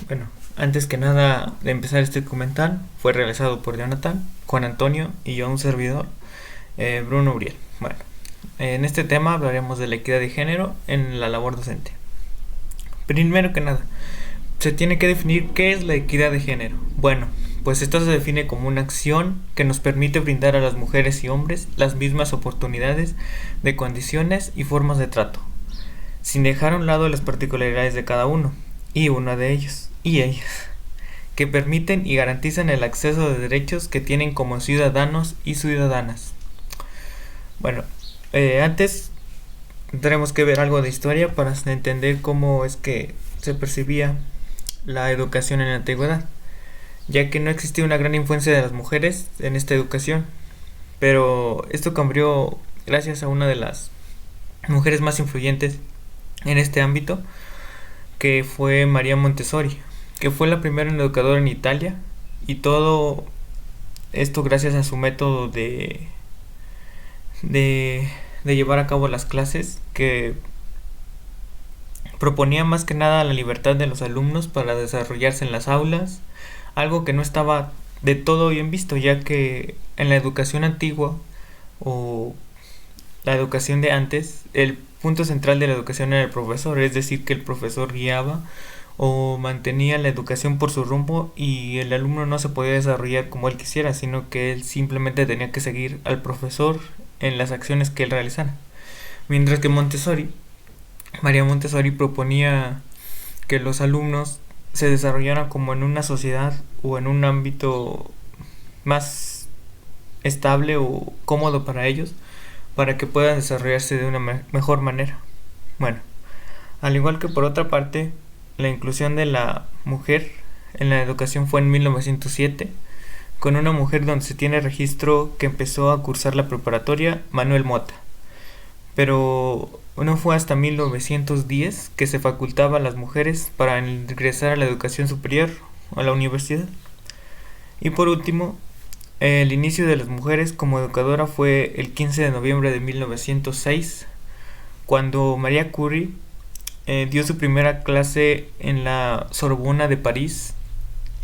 Bueno, antes que nada de empezar este documental, fue realizado por Jonathan, Juan Antonio y yo, un servidor, Bruno Uriel. Bueno, en este tema hablaremos de la equidad de género en la labor docente. Primero que nada, se tiene que definir qué es la equidad de género. Bueno, pues esto se define como una acción que nos permite brindar a las mujeres y hombres las mismas oportunidades de condiciones y formas de trato, sin dejar a un lado las particularidades de cada uno y una de ellos y ellas, que permiten y garantizan el acceso de derechos que tienen como ciudadanos y ciudadanas. Bueno, antes tendremos que ver algo de historia para entender cómo es que se percibía la educación en la antigüedad, ya que no existía una gran influencia de las mujeres en esta educación, pero esto cambió gracias a una de las mujeres más influyentes en este ámbito, que fue María Montessori, que fue la primera educadora en Italia, y todo esto gracias a su método de, de llevar a cabo las clases, que proponía más que nada la libertad de los alumnos para desarrollarse en las aulas, algo que no estaba de todo bien visto, ya que en la educación antigua o la educación de antes, el punto central de la educación era el profesor, es decir, que el profesor guiaba o mantenía la educación por su rumbo y el alumno no se podía desarrollar como él quisiera, sino que él simplemente tenía que seguir al profesor en las acciones que él realizara. Mientras que María Montessori proponía que los alumnos se desarrollaran como en una sociedad o en un ámbito más estable o cómodo para ellos, para que puedan desarrollarse de una mejor manera. Bueno, al igual que por otra parte, la inclusión de la mujer en la educación fue en 1907, con una mujer donde se tiene registro que empezó a cursar la preparatoria, Manuel Mota. Pero no fue hasta 1910 que se facultaba a las mujeres para ingresar a la educación superior o a la universidad. Y por último, el inicio de las mujeres como educadora fue el 15 de noviembre de 1906, cuando María Curie dio su primera clase en la Sorbona de París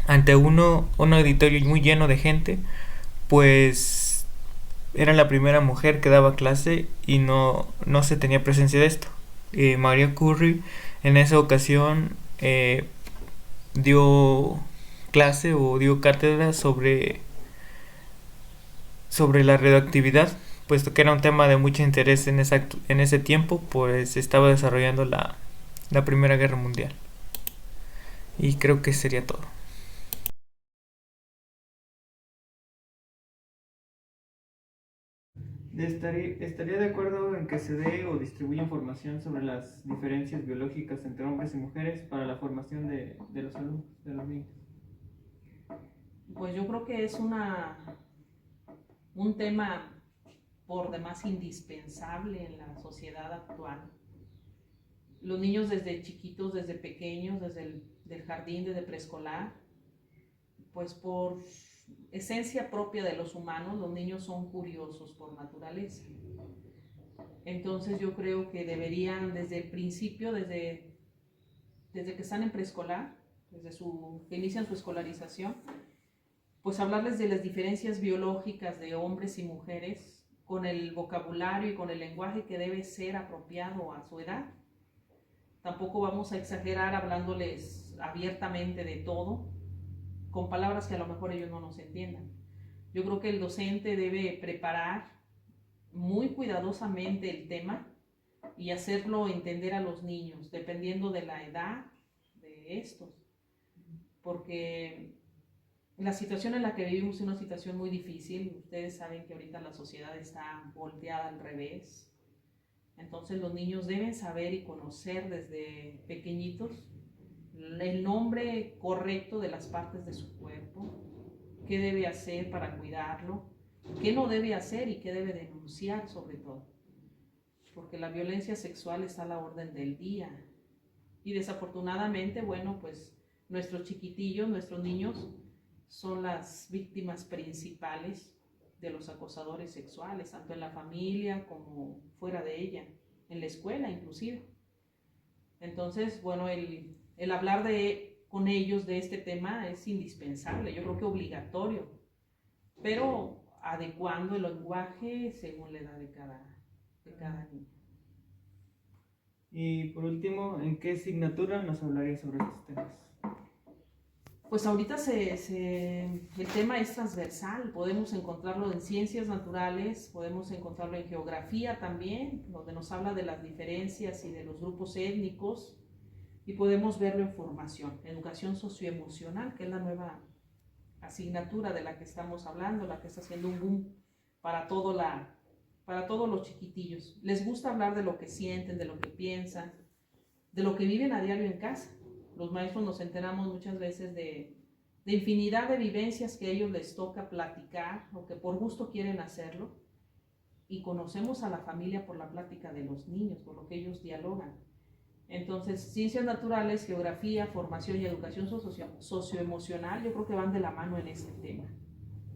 ante un auditorio muy lleno de gente, pues era la primera mujer que daba clase y no se tenía presencia de esto. María Curie en esa ocasión dio clase o dio cátedra sobre la radioactividad, puesto que era un tema de mucho interés en ese tiempo, pues se estaba desarrollando la Primera Guerra Mundial. Y creo que sería todo. Estaría de acuerdo en que se dé o distribuya información sobre las diferencias biológicas entre hombres y mujeres para la formación de los alumnos, de los niños. Pues yo creo que es un tema por demás indispensable en la sociedad actual. Los niños desde chiquitos, desde pequeños, desde el del jardín, desde preescolar, pues por esencia propia de los humanos, los niños son curiosos por naturaleza. Entonces yo creo que deberían desde el principio, desde que están en preescolar, que inician su escolarización, pues hablarles de las diferencias biológicas de hombres y mujeres con el vocabulario y con el lenguaje que debe ser apropiado a su edad. Tampoco vamos a exagerar hablándoles abiertamente de todo, con palabras que a lo mejor ellos no nos entiendan. Yo creo que el docente debe preparar muy cuidadosamente el tema y hacerlo entender a los niños, dependiendo de la edad de estos, porque la situación en la que vivimos es una situación muy difícil. Ustedes saben que ahorita la sociedad está volteada al revés. Entonces los niños deben saber y conocer desde pequeñitos el nombre correcto de las partes de su cuerpo, qué debe hacer para cuidarlo, qué no debe hacer y qué debe denunciar sobre todo. Porque la violencia sexual está a la orden del día. Y desafortunadamente, bueno, pues nuestros chiquitillos, nuestros niños, son las víctimas principales de los acosadores sexuales, tanto en la familia como fuera de ella, en la escuela inclusive. Entonces, bueno, el hablar con ellos de este tema es indispensable, yo creo que obligatorio, pero adecuando el lenguaje según la edad de cada niño. Y por último, ¿en qué asignatura nos hablaría sobre estos temas? Pues ahorita el tema es transversal, podemos encontrarlo en ciencias naturales, podemos encontrarlo en geografía también, donde nos habla de las diferencias y de los grupos étnicos, y podemos verlo en formación, educación socioemocional, que es la nueva asignatura de la que estamos hablando, la que está haciendo un boom para todos los chiquitillos. Les gusta hablar de lo que sienten, de lo que piensan, de lo que viven a diario en casa. Los maestros nos enteramos muchas veces de infinidad de vivencias que a ellos les toca platicar o que por gusto quieren hacerlo, y conocemos a la familia por la plática de los niños, por lo que ellos dialogan. Entonces, ciencias naturales, geografía, formación y educación socioemocional, yo creo que van de la mano en este tema,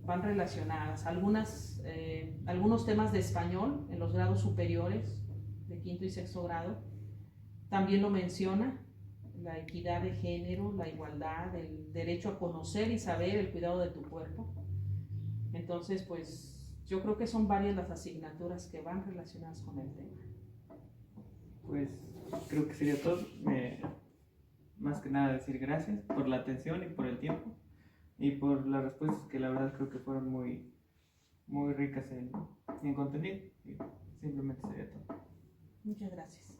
van relacionadas. Algunos temas de español en los grados superiores, de quinto y sexto grado, también lo menciona, la equidad de género, la igualdad, el derecho a conocer y saber, el cuidado de tu cuerpo. Entonces, pues yo creo que son varias las asignaturas que van relacionadas con el tema. Pues creo que sería todo. Más que nada decir gracias por la atención y por el tiempo y por las respuestas, que la verdad creo que fueron muy, muy ricas en contenido. Y simplemente sería todo. Muchas gracias.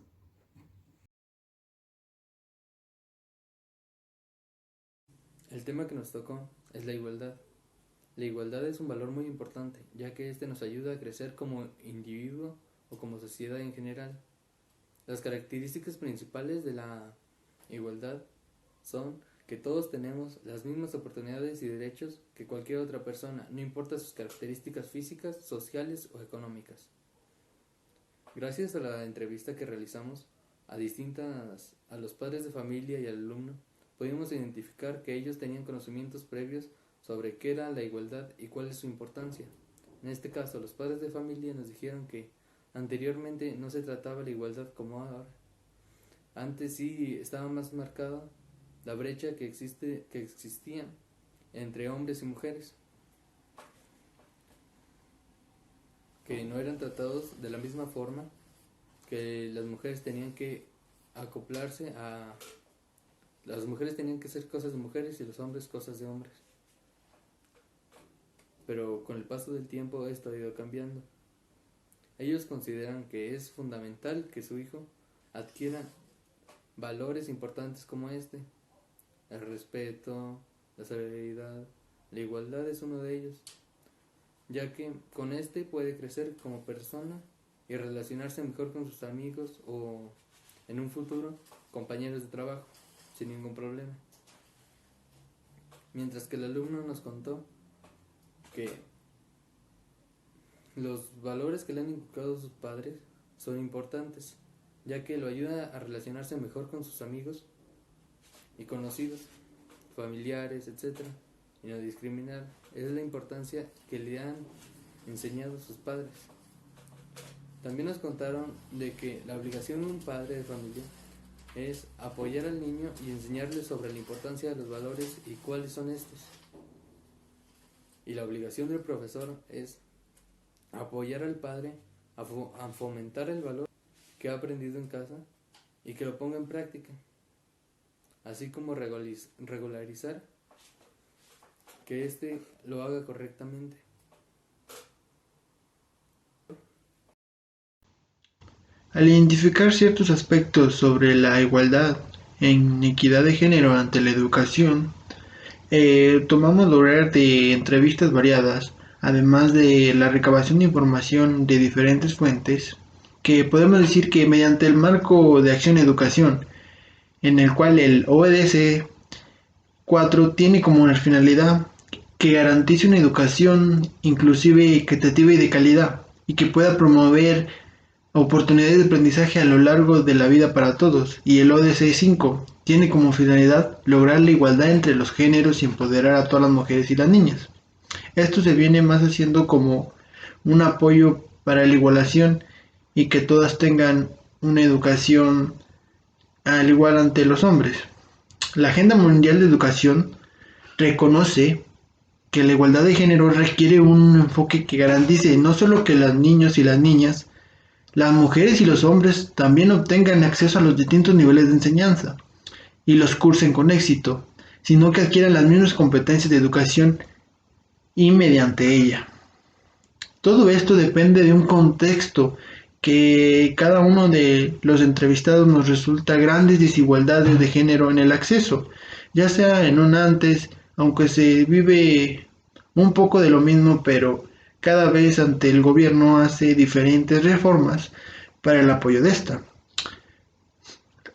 El tema que nos tocó es la igualdad. La igualdad es un valor muy importante, ya que este nos ayuda a crecer como individuo o como sociedad en general. Las características principales de la igualdad son que todos tenemos las mismas oportunidades y derechos que cualquier otra persona, no importa sus características físicas, sociales o económicas. Gracias a la entrevista que realizamos a los padres de familia y al alumno, pudimos identificar que ellos tenían conocimientos previos sobre qué era la igualdad y cuál es su importancia. En este caso, los padres de familia nos dijeron que anteriormente no se trataba la igualdad como ahora. Antes sí estaba más marcada la brecha que existía entre hombres y mujeres, que no eran tratados de la misma forma, que las mujeres tenían que acoplarse a... Las mujeres tenían que hacer cosas de mujeres y los hombres cosas de hombres. Pero con el paso del tiempo esto ha ido cambiando. Ellos consideran que es fundamental que su hijo adquiera valores importantes como este: el respeto, la solidaridad, la igualdad es uno de ellos, ya que con este puede crecer como persona y relacionarse mejor con sus amigos o, en un futuro, compañeros de trabajo, sin ningún problema. Mientras que el alumno nos contó que los valores que le han inculcado sus padres son importantes, ya que lo ayuda a relacionarse mejor con sus amigos y conocidos, familiares, etc. Y no discriminar. Es la importancia que le han enseñado sus padres. También nos contaron de que la obligación de un padre de familia es apoyar al niño y enseñarle sobre la importancia de los valores y cuáles son estos. Y la obligación del profesor es apoyar al padre a fomentar el valor que ha aprendido en casa y que lo ponga en práctica, así como regularizar que éste lo haga correctamente. Al identificar ciertos aspectos sobre la igualdad en equidad de género ante la educación, tomamos lograr de entrevistas variadas, además de la recabación de información de diferentes fuentes, que podemos decir que mediante el marco de acción educación, en el cual el ODS 4 tiene como finalidad que garantice una educación inclusive, equitativa y de calidad, y que pueda promover oportunidades de aprendizaje a lo largo de la vida para todos, y el ODS 5 tiene como finalidad lograr la igualdad entre los géneros y empoderar a todas las mujeres y las niñas. Esto se viene más haciendo como un apoyo para la igualación y que todas tengan una educación al igual ante los hombres. La Agenda Mundial de Educación reconoce que la igualdad de género requiere un enfoque que garantice no solo que los niños y las niñas, las mujeres y los hombres también obtengan acceso a los distintos niveles de enseñanza y los cursen con éxito, sino que adquieran las mismas competencias de educación y mediante ella. Todo esto depende de un contexto que cada uno de los entrevistados nos resulta grandes desigualdades de género en el acceso, ya sea en un antes, aunque se vive un poco de lo mismo, pero cada vez ante el gobierno hace diferentes reformas para el apoyo de esta.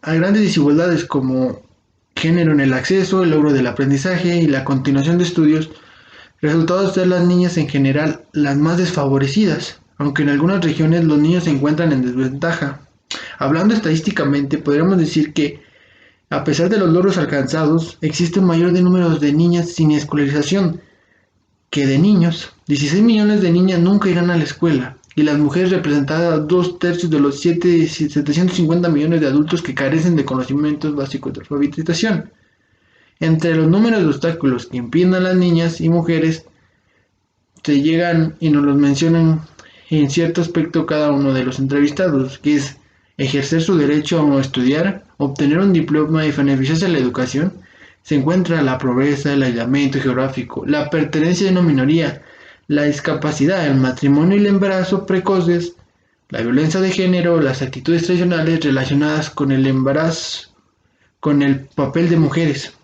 Hay grandes desigualdades como género en el acceso, el logro del aprendizaje y la continuación de estudios, resultados de las niñas en general las más desfavorecidas, aunque en algunas regiones los niños se encuentran en desventaja. Hablando estadísticamente, podríamos decir que, a pesar de los logros alcanzados, existe un mayor número de niñas sin escolarización que de niños. 16 millones de niñas nunca irán a la escuela, y las mujeres representadas 2/3 de los 750 millones de adultos que carecen de conocimientos básicos de alfabetización. Entre los números de obstáculos que impiden a las niñas y mujeres se llegan y nos los mencionan en cierto aspecto cada uno de los entrevistados, que es ejercer su derecho a estudiar, obtener un diploma y beneficiarse de la educación. Se encuentra la pobreza, el aislamiento geográfico, la pertenencia de una minoría, la discapacidad, el matrimonio y el embarazo precoces, la violencia de género, las actitudes tradicionales relacionadas con el embarazo, con el papel de mujeres.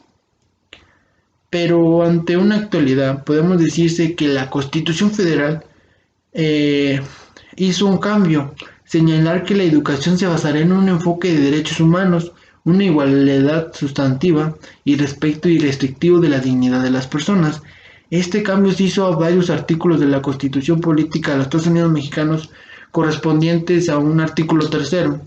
Pero ante una actualidad podemos decirse que la Constitución Federal hizo un cambio, señalar que la educación se basará en un enfoque de derechos humanos, una igualdad sustantiva y respeto irrestrictivo de la dignidad de las personas. Este cambio se hizo a varios artículos de la Constitución Política de los Estados Unidos Mexicanos correspondientes a un artículo tercero,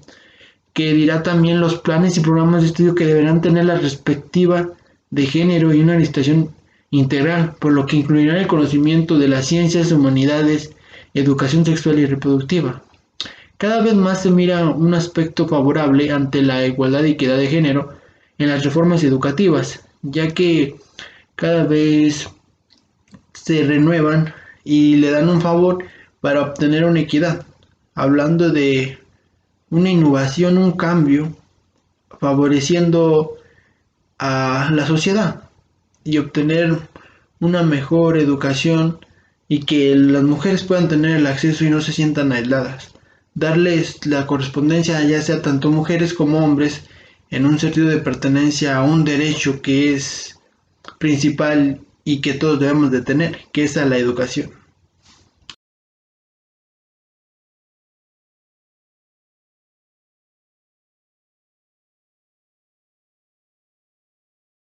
que dirá también los planes y programas de estudio que deberán tener la respectiva de género y una orientación integral, por lo que incluirá el conocimiento de las ciencias, humanidades, educación sexual y reproductiva. Cada vez más se mira un aspecto favorable ante la igualdad y equidad de género en las reformas educativas, ya que cada vez se renuevan y le dan un favor para obtener una equidad, hablando de una innovación, un cambio, favoreciendo a la sociedad y obtener una mejor educación y que las mujeres puedan tener el acceso y no se sientan aisladas. Darles la correspondencia ya sea tanto mujeres como hombres en un sentido de pertenencia a un derecho que es principal y que todos debemos de tener, que es a la educación.